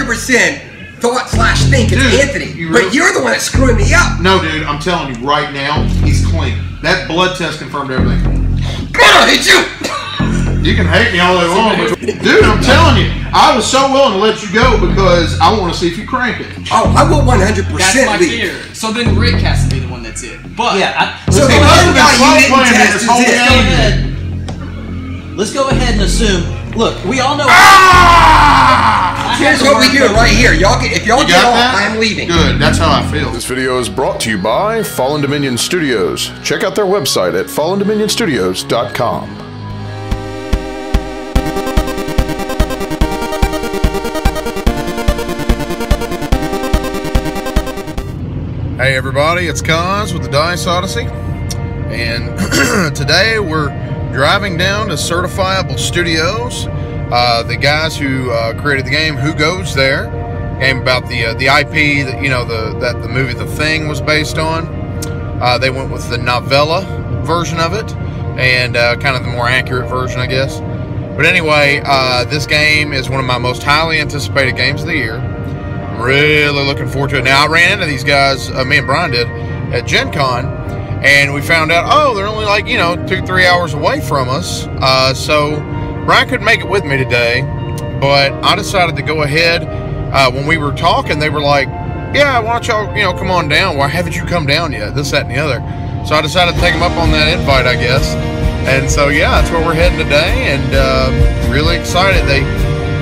100% thought/think it's Anthony. But you're the one that's screwing me up. No, dude, I'm telling you right now, he's clean. That blood test confirmed everything. God, I hate you. You can hate me all day long, but dude, I'm telling you, I was so willing to let you go because I want to see if you crank it. Oh, I will 100% That's my leave. fear. So then Rick has to be the one that's it. But yeah, so the one guy you didn't test is it. Let's go ahead and assume. Look, we all know. Here's what we do right here. Y'all get, if y'all get off, I'm leaving. Good, that's how I feel. This video is brought to you by Fallen Dominion Studios. Check out their website at fallendominionstudios.com. Hey everybody, it's Cons with the Dice Odyssey, and today we're driving down to Certifiable Studios. The guys who created the game Who Goes There, game about the IP that that the movie The Thing was based on. They went with the novella version of it, and kind of the more accurate version, I guess. But anyway, this game is one of my most highly anticipated games of the year. I'm really looking forward to it. Now, I ran into these guys, me and Brian did, at Gen Con, and we found out, oh, they're only like, 2-3 hours away from us. So Brian couldn't make it with me today, but I decided to go ahead. When we were talking, they were like, yeah, why don't y'all, come on down? Why haven't you come down yet? This, that, and the other. So I decided to take them up on that invite, I guess. And so, yeah, that's where we're heading today, and really excited.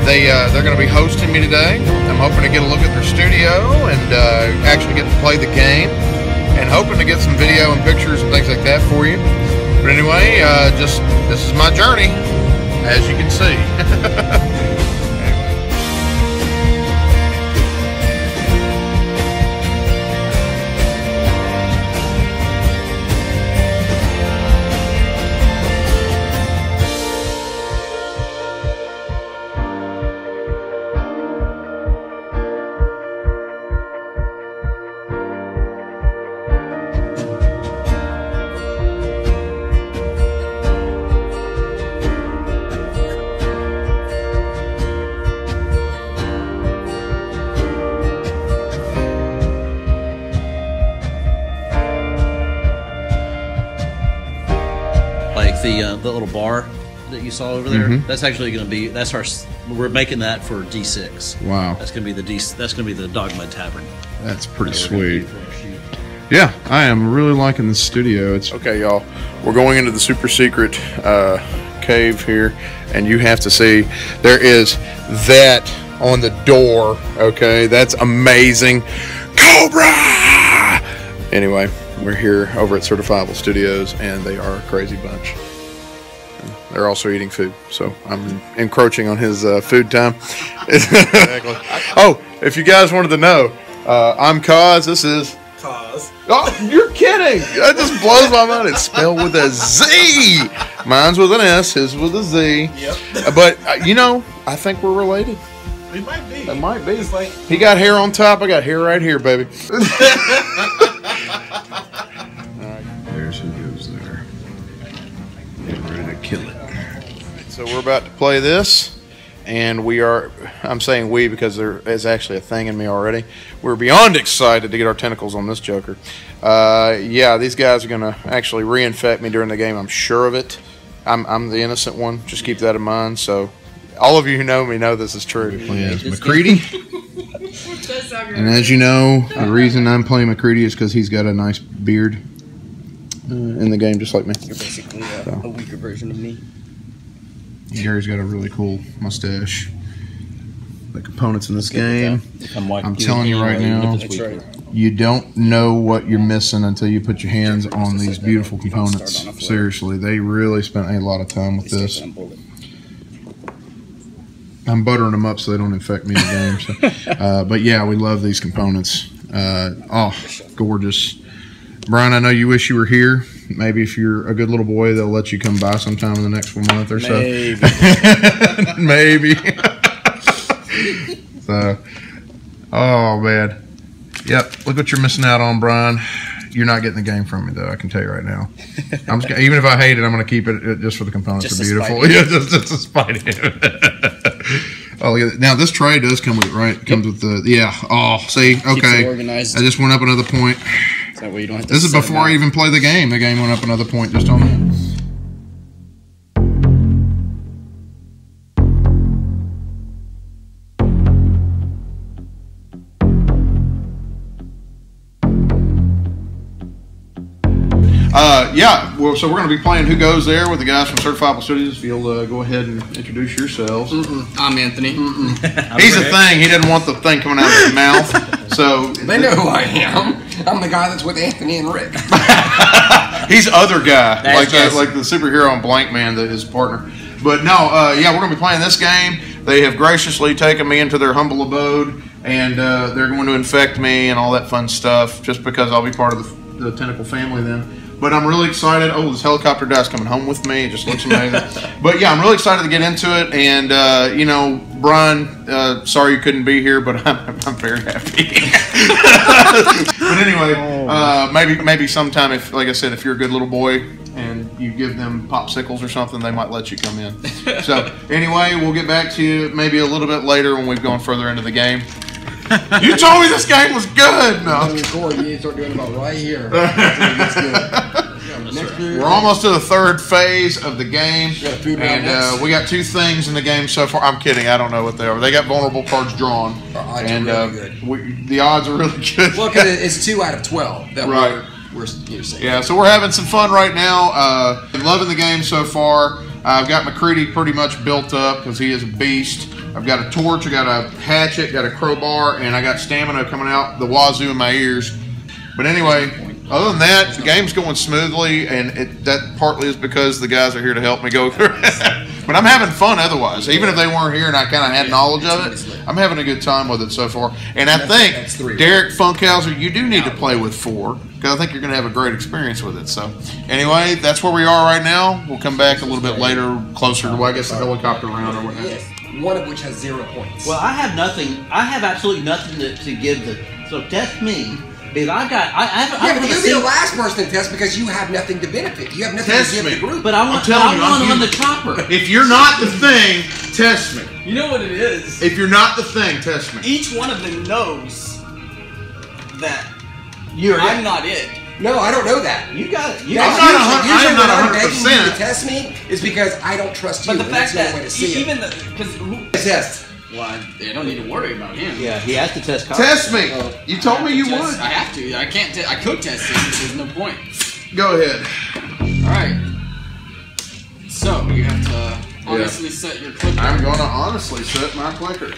They're going to be hosting me today. I'm hoping to get a look at their studio and actually get to play the game, and hoping to get some video and pictures and things like that for you. But anyway, this is my journey, as you can see. Like the little bar that you saw over there. That's actually going to be we're making that for D6. Wow, that's going to be the Dogma Tavern. That's pretty sweet. Yeah, I am really liking this studio. It's okay, y'all. We're going into the super secret cave here, and you have to see there is that on the door. Okay, that's amazing. Cobra. Anyway, we're here over at Certifiable Studios, and they are a crazy bunch. They're also eating food, so I'm encroaching on his food time. Exactly. Oh, if you guys wanted to know, I'm Kaz. This is Cause. Oh, you're kidding! That just blows my mind. It's spelled with a Z. Mine's with an S. His with a Z. Yep. But I think we're related. We might be. It might be. Like, he got hair on top. I got hair right here, baby. There's Who Goes There. Getting ready to kill it. So we're about to play this, and I'm saying we because there is actually a thing in me already. We're beyond excited to get our tentacles on this joker. Yeah, these guys are going to actually reinfect me during the game. I'm sure of it. I'm the innocent one. Just keep that in mind. So all of you who know me know this is true. We're playing as McCready. And as you know, the reason I'm playing McCready is because he's got a nice beard in the game, just like me. You're basically a weaker version of me. Gary's got a really cool mustache. The components in this game, I'm telling you right now, you don't know what you're missing until you put your hands on these beautiful components. Seriously, they really spent a lot of time with this. I'm buttering them up so they don't infect me in the game. So. But yeah, we love these components. Oh, gorgeous. Brian, I know you wish you were here. Maybe if you're a good little boy, they'll let you come by sometime in the next month or so. Maybe. So, oh man. Yep, look what you're missing out on, Brian. You're not getting the game from me, though. I can tell you right now. Even if I hate it, I'm going to keep it just for the components. They're beautiful. Yeah, just to spite him. Oh, look at that. Now this tray does come with it, right? It comes with the Oh, see, okay. Organized. I just went up another point. So that way you don't have to. This is before I even play the game. The game went up another point just on that. Yeah, well, so we're going to be playing Who Goes There with the guys from Certifiable Studios. If you'll go ahead and introduce yourselves. I'm Anthony. He's a thing. He doesn't want the thing coming out of his mouth. So They know who I am. I'm the guy that's with Anthony and Rick. he's other guy, That's like the superhero on Blank Man, that his partner. But no, yeah, we're going to be playing this game. They have graciously taken me into their humble abode, and they're going to infect me and all that fun stuff, just because I'll be part of the Tentacle family then. But I'm really excited. Oh, this helicopter guy's coming home with me. It just looks amazing. But yeah, I'm really excited to get into it. And you know, Brian, sorry you couldn't be here, but I'm very happy. But anyway, maybe sometime, if, like I said, if you're a good little boy and you give them popsicles or something, they might let you come in. So anyway, we'll get back to you maybe a little bit later when we've gone further into the game. You told me this game was good. No. You need to start doing about right here. We're almost to the third phase of the game, and we got 2 things in the game so far. I'm kidding. I don't know what they are. They got vulnerable cards drawn, and the odds are really good. Well, because it's 2 out of 12 that we're saying. Yeah, so we're having some fun right now. Been loving the game so far. I've got McCready pretty much built up because he is a beast. I've got a torch, I got a hatchet, got a crowbar, and I got stamina coming out the wazoo in my ears. But anyway, other than that, the game's going smoothly, and that partly is because the guys are here to help me go through it. But I'm having fun otherwise. Even if they weren't here and I kind of had knowledge of it, I'm having a good time with it so far. And I think, Derek Funkhauser, you do need to play with 4, because I think you're going to have a great experience with it. So anyway, that's where we are right now. We'll come back a little bit later, closer to, I guess, the helicopter round or whatnot. Yes, one of which has 0 points. Well, I have nothing. I have absolutely nothing to give the. So test me. Because I but you'll be the last person to test because you have nothing to benefit. You have nothing to give the group. But I want on the chopper. If you're not the thing, test me. You know what it is? If you're not the thing, test me. Each one of them knows that I'm not it. No, I don't know that. You got it. I'm not 100%. To test me is because I don't trust you. But the fact that even because test. Well, I don't need to worry about him. Yeah, he has to test. Test me. You told me you would. I have to. I can't. I could test him. But there's no point. Go ahead. All right. So you have to honestly set your clicker. I'm going to honestly set my clicker.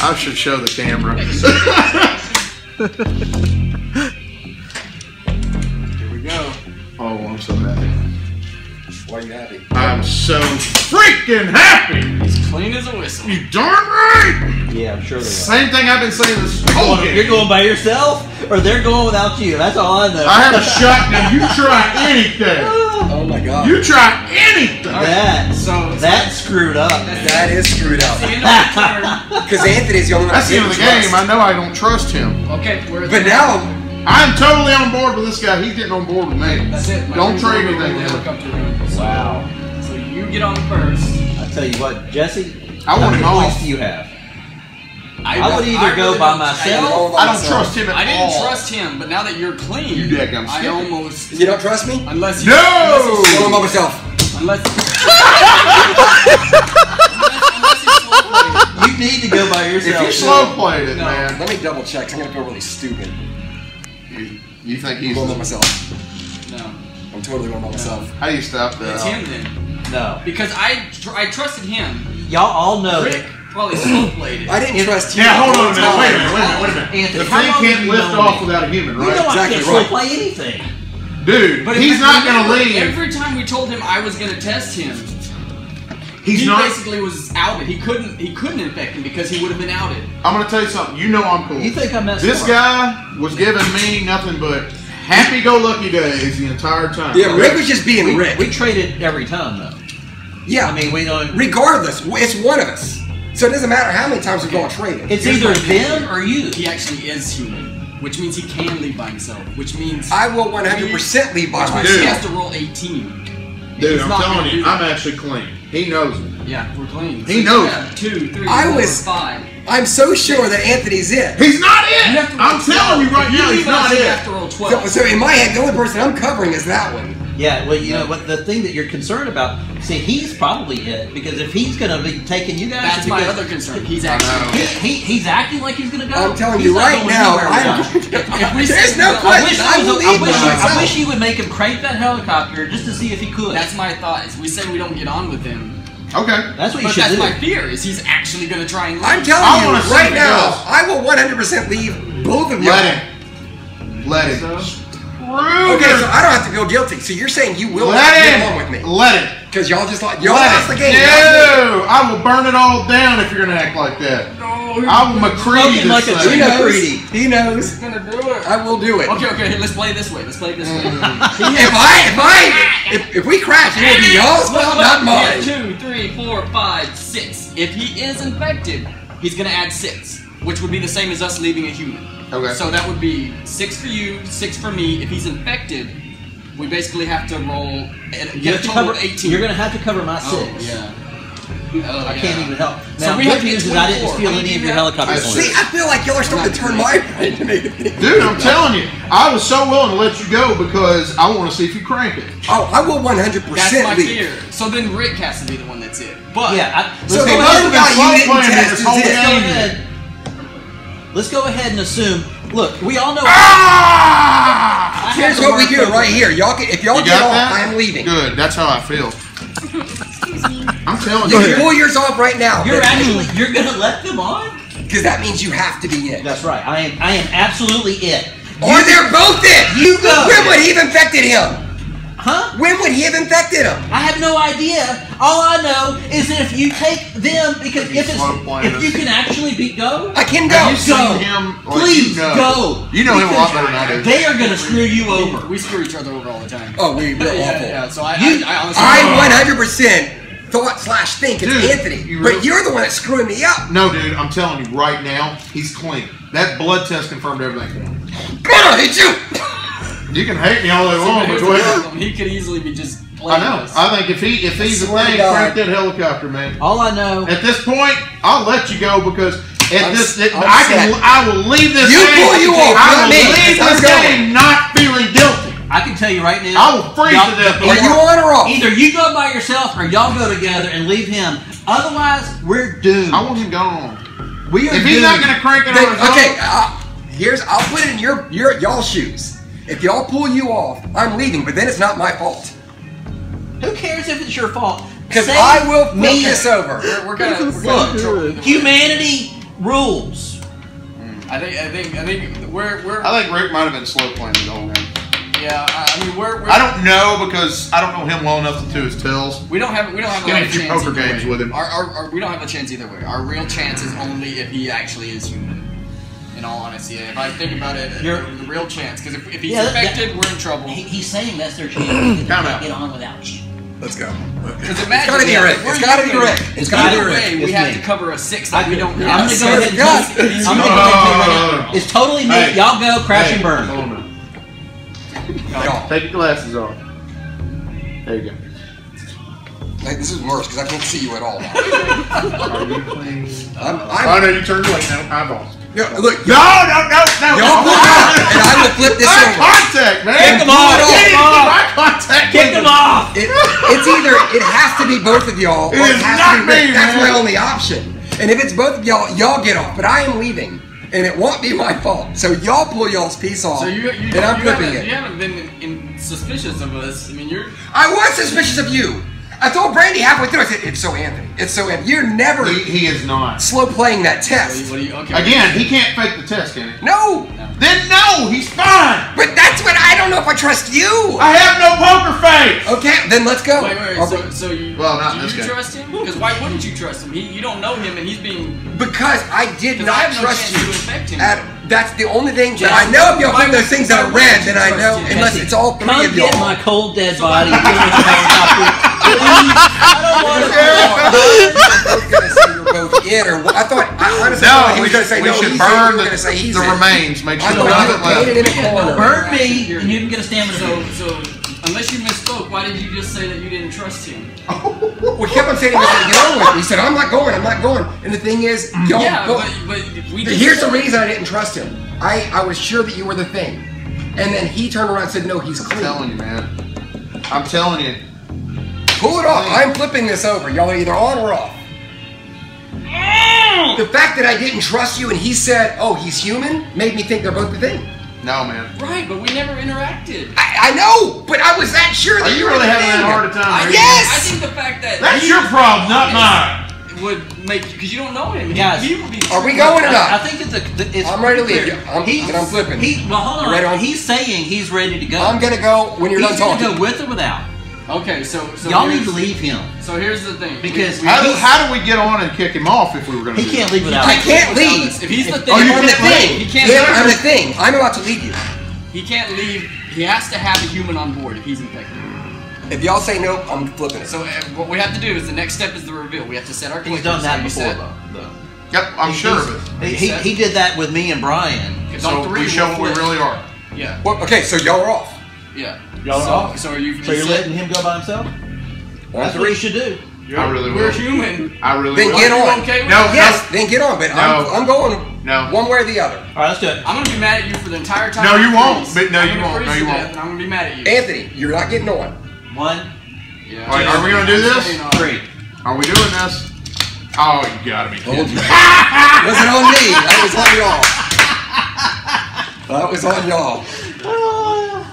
I should show the camera. Here we go. Oh, I'm so happy. Why are you happy? I'm so freaking happy! He's clean as a whistle. You darn right! Yeah, I'm sure they are. Same thing I've been saying this whole game. You're going by yourself, or they're going without you. That's all I know. I have a shotgun. You try anything. Oh my god. You try anything. That's screwed up. That is screwed up. Because Anthony's the only one. That's the end of the game. I know I don't trust him. Okay, but now I'm totally on board with this guy. He's getting on board with me. That's it. Don't trade anything. Wow. So you get on first. I tell you what, Jesse. How many points do you have? I would either go by myself. I don't trust him at all. I didn't trust him, but now that you're clean, I almost. You don't trust me? Unless you. No! I'm by myself. Unless. You need to go by yourself. If you slow played it, man. Let me double check. I'm gonna feel really stupid. You think he's going by myself? No. I'm totally going by myself. How do you stop that? It's him then. No. Because I trusted him. Y'all all know Rick probably slow played it. I didn't trust you. Yeah, hold on a minute. Wait a minute. Anthony, the thing can't lift off without a human, right? You know exactly I can't slow play anything. Dude, but he's not going to leave. Every time we told him I was going to test him, he basically was outed. He couldn't infect him because he would have been outed. I'm going to tell you something. You know I'm cool. You think I'm messing This guy was giving me nothing but happy-go-lucky days the entire time. Yeah, Rick was just being Rick. We traded every time, though. Yeah. I mean, we don't... Regardless, it's one of us. So it doesn't matter how many times we're going to trade him. It's either them or you. He actually is human, which means he can leave by himself, which means... I will 100% leave by myself. He has to roll 18. Dude, I'm telling you, I'm actually clean. He knows it. Yeah, we're clean. He knows. Yeah, 2, 3, I 4, was- 5. I'm so sure that Anthony's it. He's not it. You have to roll I'm telling you 12. right now, he's not You it. have to roll 12. So in my head, the only person I'm covering is that one. Yeah, well, you know what? The thing that you're concerned about, see, he's probably it because if he's going to be taking you guys, That's my other concern. He's actually. he's acting like he's going to go. I'm telling He's you not right going now, anywhere If we there's say- no question. I believe myself. I wish you would make him crank that helicopter just to see if he could. That's my thought. Is we say we don't get on with him. Okay. That's what you But should that's do. my fear. Is he's actually going to try and leave. I'm I telling wanna you see right if he now, goes. I will 100% leave both of you. Let him. Let him. Okay, so I don't have to feel guilty. So you're saying you will not Let get him. along with me? Let him. Because y'all just like y'all Let lost him. the game. No, I will burn it all down if you're gonna act like that. I will McCready Smoking like this a thing. He tree. knows. Greedy. He knows. He's going to do it. I will do it. Okay, let's play it this way. Let's play it this way. If we crash, it will be y'all's fault, not mine. 2, 3, 4, 5, 6. If he is infected, he's going to add 6, which would be the same as us leaving a human. Okay. So that would be 6 for you, 6 for me. If he's infected, we basically have to roll and You get a have to total cover, of 18. you're going to have to cover my 6. Oh, yeah. Oh, I can't even help. So Now, we good have to get news is I didn't 24. steal any of your helicopter I points. See, I feel like y'all are starting to turn my brain to make it. Dude, I'm telling you, I was so willing to let you go because I want to see if you crank it. Oh, I will 100% That's my leave. fear. So then Rick has to be the one that's it. But Yeah, So let's the go one ahead. guy you didn't playing test this is whole it. Let's go game. ahead. Let's go ahead and assume. Look, we all know. Ah! Here's what we do right here. Y'all can, if y'all You get got off, that? I am leaving. Good, that's how I feel. Excuse me. I'm telling You you. can pull yours off right now. You're gonna let them on? Because that means you have to be it. That's right. I am absolutely it. Or they're both it. You go. When would he have infected him? Huh? When would he have infected him? I have no idea. All I know is that if you take them, because if you can actually go, I can Have go. you seen Go. him? Like, Please you know. go. You know him a lot Because better than I do. they are gonna screw you over. we screw each other over all the time. Oh, we're awful. Yeah. So I honestly. I 100% thought/think it's Dude, Anthony, you but really- you're the one that's screwing me up. No, dude, I'm telling you right now, he's clean. That blood test confirmed everything. Come on, I'll hit you. You can hate me all day See, long, but but here's go the ahead. problem. He could easily be just I playing know. us. I think if he's a Swear to thing, God. crank that helicopter, man. All I know. At this point, I'll let you go because I'm set. I will leave this You game. pull you off, I not will me, leave because this I'm going. game not feeling guilty. I can tell you right now. I will freeze y'all- to death. Are you on or off? Either you go by yourself or y'all go together and leave him. Otherwise, we're doomed. I want him gone. We are If he's doomed. not going to crank it Then- on his okay, own, I'll put it in y'all shoes. If y'all pull you off, I'm leaving, but then it's not my fault. Who cares if it's your fault? Because Save I will flip me. this over. We're gonna Look, trouble. humanity rules. I think we're I think Rick might have been slow playing the whole game. yeah. I mean we're I don't know because I don't know him well enough to do his tells. we don't have a Getting lot a of few chance poker either games way. with him. We don't have a chance either way. Our real chance is only if he actually is human. In all honesty, if I think about it, You're- the real chance. Because if he's Yeah, infected, we're in trouble. He's saying that's their chance. They Time can't out. get on without you. Let's go. Because It's imagine gotta be that, Rick. if we're It's gotta be human, Rick. It's gotta be either Rick. way, we It's have me. to cover a 6 that we don't I'm have. gonna go ahead and God. tell you. I'm gonna go ahead and tell you right now. It's totally me. Hey. Y'all go crash and burn. Hold on. Y'all. Take your glasses off. There you go. Like, this is worse because I can't see you at all now. Are you clean? I'm know you turned away now. Eyeballs. look, No. y'all pull out, and I will flip this Eye over. contact, man. Kick 'em off. Get Kick 'em it, off. eye contact. Kick them off. It's either it has to be both of y'all, or It it is has not to be Rick. me, That's man. my only option. And if it's both of y'all get off. But I am leaving, and it won't be my fault. So y'all pull y'all's piece off, So and I'm flipping you it. haven't been suspicious of us. I mean, you're. I was suspicious of you. I told Brandy halfway through. I said, "It's so Anthony. It's so Anthony. You're never He is not. slow playing that test." What do you? Okay. Again, he can't fake the test, can he? No, Then no, he's fine. but that's what I don't know if I trust you. I have no poker face. Okay, then let's go. Wait. So you? Well, not do this you guy. trust him? Because why wouldn't you trust him? You don't know him, and he's being. Because I did Because not I have no trust chance you. to infect him. That's the only thing that Just- I know. If y'all why put those would- things that why are wouldn't red, you then I trust know. him? Unless it's all three Come of get y'all. my cold dead body. Get in the helicopter. I was gonna say you're both it, or I thought. I honestly thought he was gonna say we no. should he's burn it. We were gonna say he's the it. remains. Make I sure thought none you of were it painted left. in a corner. Burn me, and you can get a stamina. So Unless you misspoke, why did you just say that you didn't trust him? We kept on saying he was going to get on with it. He said, I'm not going. And the thing is, y'all. Yeah, but we just here's the reason I didn't trust him. I was sure that you were the thing. And then he turned around and said, no, he's clean. I'm telling you, man. I'm telling you. Pull it off. I'm flipping this over. Y'all are either on or off. The fact that I didn't trust you and he said, oh, he's human, made me think they're both the thing. No, man. Right, but we never interacted. I know, but I was that sure that Are you were really the having thing. that hard a time? Yes! I think the fact that That's your problem, not mine. would make you, because you don't know him. Guys, He would be. Are we going or I not? think it's I'm ready to leave. clear. I'm flipping. Well, hold You ready on. on? He's saying he's ready to go. I'm going to go when you're He's done gonna talking. go with or without. Okay, so Y'all need here's- to leave him So here's the thing. because How do we get on and kick him off if we were going to he do can't that? leave without. I can't leave. If he's the thing, Oh, you I'm the thing. He can't. Yeah, I'm the thing. I'm about to leave you. He can't leave. He has to have a human on board if he's infected. If y'all say nope, I'm flipping it. So what we have to do is the next step is the reveal. We have to set our. He's clickers. done that So you before, set- though. Yep, I'm sure of it. He did that with me and Brian. It's So on three, we show we'll what we flip. really are. Yeah. Well, okay, so y'all are off. Yeah. Y'all so, off? So are you? So you're set? letting him go by himself? That's what he should do. I really We're will. human. I really Then will. get Are you on. okay with No, that? Yes, then get on, but No. I'm going No. one way or the other. All right, let's do it. I'm gonna be mad at you for the entire time. No, you I'm won't. freeze. But no, I'm you gonna won't. freeze No, you to won't. death, and I'm gonna be mad at you. Anthony, you're not getting on. 1, Yeah. Wait, are we going to do this? 3. Are we doing this? Oh, you gotta be kidding me. Wasn't on me. That was on y'all. That was on y'all.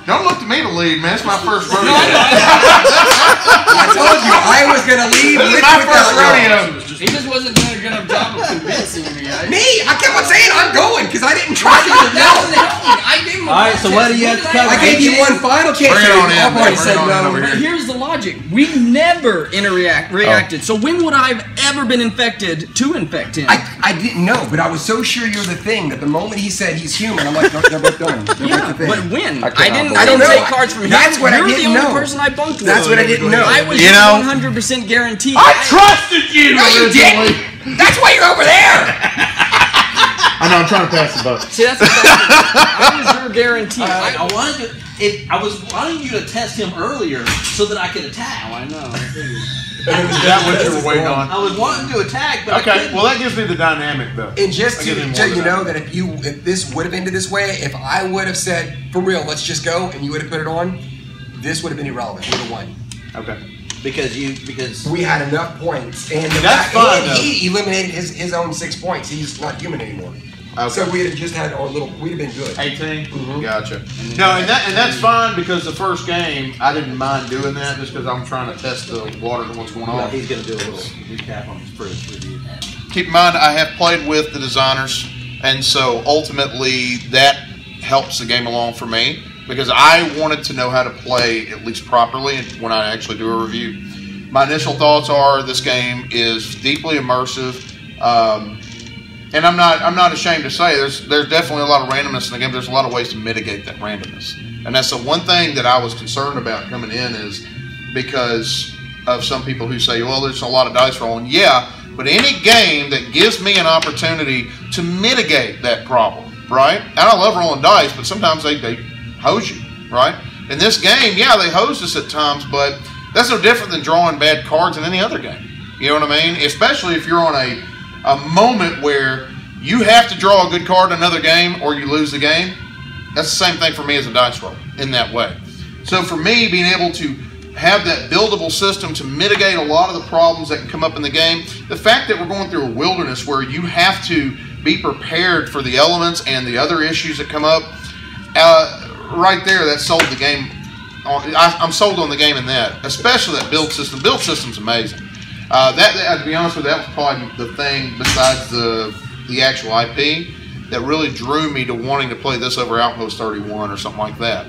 Don't look to me to lead, man. It's my first rodeo. I told you I was gonna leave This with is my without first y'all. rodeo. He just wasn't doing a good enough job of convincing me. Me? I kept on saying I'm going because I didn't trust you. That doesn't help me. I gave him a All right, so what do you have to cover? I gave you one final chance. Bring it on in, I've man. already Bring said it on in no. over here. But here's the logic. We never reacted. So when would I have ever been infected to infect him? I didn't know, but I was so sure you're the thing that the moment he said he's human, I'm like, they're both done. They're yeah, both the thing. but when? I I don't didn't know. take cards from him. That's what I You're didn't the only know. person I bunked with. That's what I didn't know. I was You know- 100% guaranteed. I trusted you No, you originally. didn't. That's why you're over there. I know, I'm trying to pass the buck. See, that's the thing. I was your guarantee. I was wanting you to test him earlier so that I could attack. I know. Is that what you were waiting on? I was wanting to attack, but I Okay, couldn't. well that gives me the dynamic though. And just I to give him let more you than know that if this would have ended this way, if I would have said, for real, let's just go, and you would have put it on, this would have been irrelevant. We would have won. Okay. because We had enough points, and the That's fact- fine, and though. he eliminated his own 6 points. He's not human anymore. Okay. So we'd have just had our little. We'd have been good. 18. Gotcha. No, and that's fine because the first game I didn't mind doing that just because I'm trying to test the water and what's going well, on. he's going to do a little recap on his first review. Keep in mind, I have played with the designers, and so ultimately that helps the game along for me because I wanted to know how to play at least properly when I actually do a review. My initial thoughts are this game is deeply immersive, and I'm not ashamed to say there's definitely a lot of randomness in the game. There's a lot of ways to mitigate that randomness, and that's the one thing that I was concerned about coming in is because of some people who say, well, there's a lot of dice rolling. Yeah, but any game that gives me an opportunity to mitigate that problem, right? And I love rolling dice, but sometimes they hose you, right? In this game, yeah, they hosed us at times, but that's no different than drawing bad cards in any other game. You know what I mean? Especially if you're on a moment where you have to draw a good card in another game or you lose the game. That's the same thing for me as a dice roll in that way. So for me, being able to have that buildable system to mitigate a lot of the problems that can come up in the game, the fact that we're going through a wilderness where you have to be prepared for the elements and the other issues that come up, right there, that sold the game. I'm sold on the game in that, especially that build system. Build system's amazing. That to be honest with you, that was probably the thing besides the actual IP that really drew me to wanting to play this over Outpost 31 or something like that.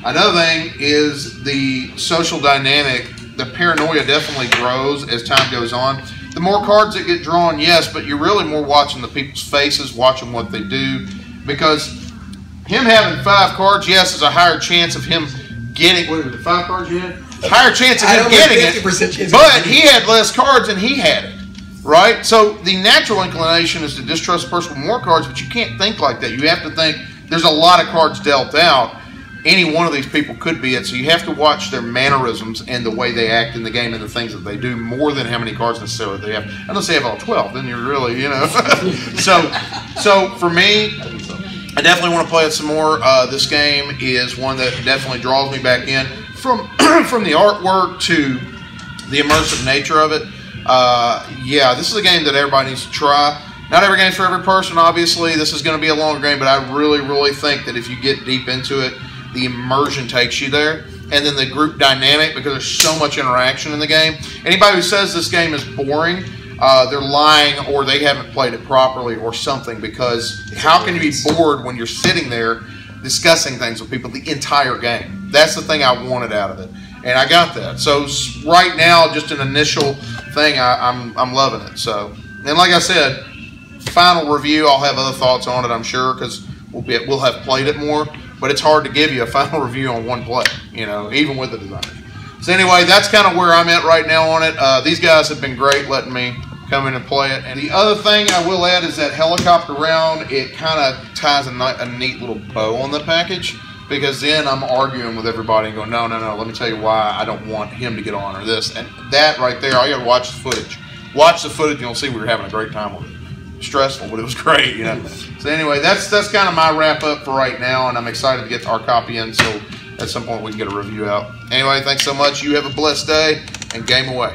Another thing is the social dynamic. The paranoia definitely grows as time goes on. The more cards that get drawn, yes, but you're really more watching the people's faces, watching what they do, because him having 5 cards, yes, is a higher chance of him getting. What is it? 5 cards you had? Higher chance of him getting it, but he had less cards and he had it, right? So the natural inclination is to distrust the person with more cards, but you can't think like that. You have to think there's a lot of cards dealt out. any one of these people could be it. So you have to watch their mannerisms and the way they act in the game and the things that they do more than how many cards necessarily they have. Unless they have all 12, then you're really, So for me, I definitely want to play it some more. This game is one that definitely draws me back in from from the artwork to the immersive nature of it. Yeah, this is a game that everybody needs to try. Not every game's for every person, obviously. This is going to be a longer game, but I really, really think that if you get deep into it, the immersion takes you there. And then the group dynamic, because there's so much interaction in the game. Anybody who says this game is boring, they're lying or they haven't played it properly or something, because how can you be bored when you're sitting there discussing things with people the entire game? That's the thing I wanted out of it, and I got that. So right now, just an initial thing, I'm loving it. So, and like I said, final review, I'll have other thoughts on it, I'm sure, because we'll have played it more, but it's hard to give you a final review on one play, even with the designers. So anyway, that's kind of where I'm at right now on it. These guys have been great letting me come in and play it. And the other thing I will add is that helicopter round, it kind of ties a neat little bow on the package, because then I'm arguing with everybody and going, no, let me tell you why I don't want him to get on or this. And that right there, all you got to watch the footage. Watch the footage and you'll see we were having a great time with it. Stressful, but it was great, So anyway, that's kind of my wrap up for right now, and I'm excited to get our copy in, so at some point we can get a review out. Anyway, thanks so much. You have a blessed day, and game away.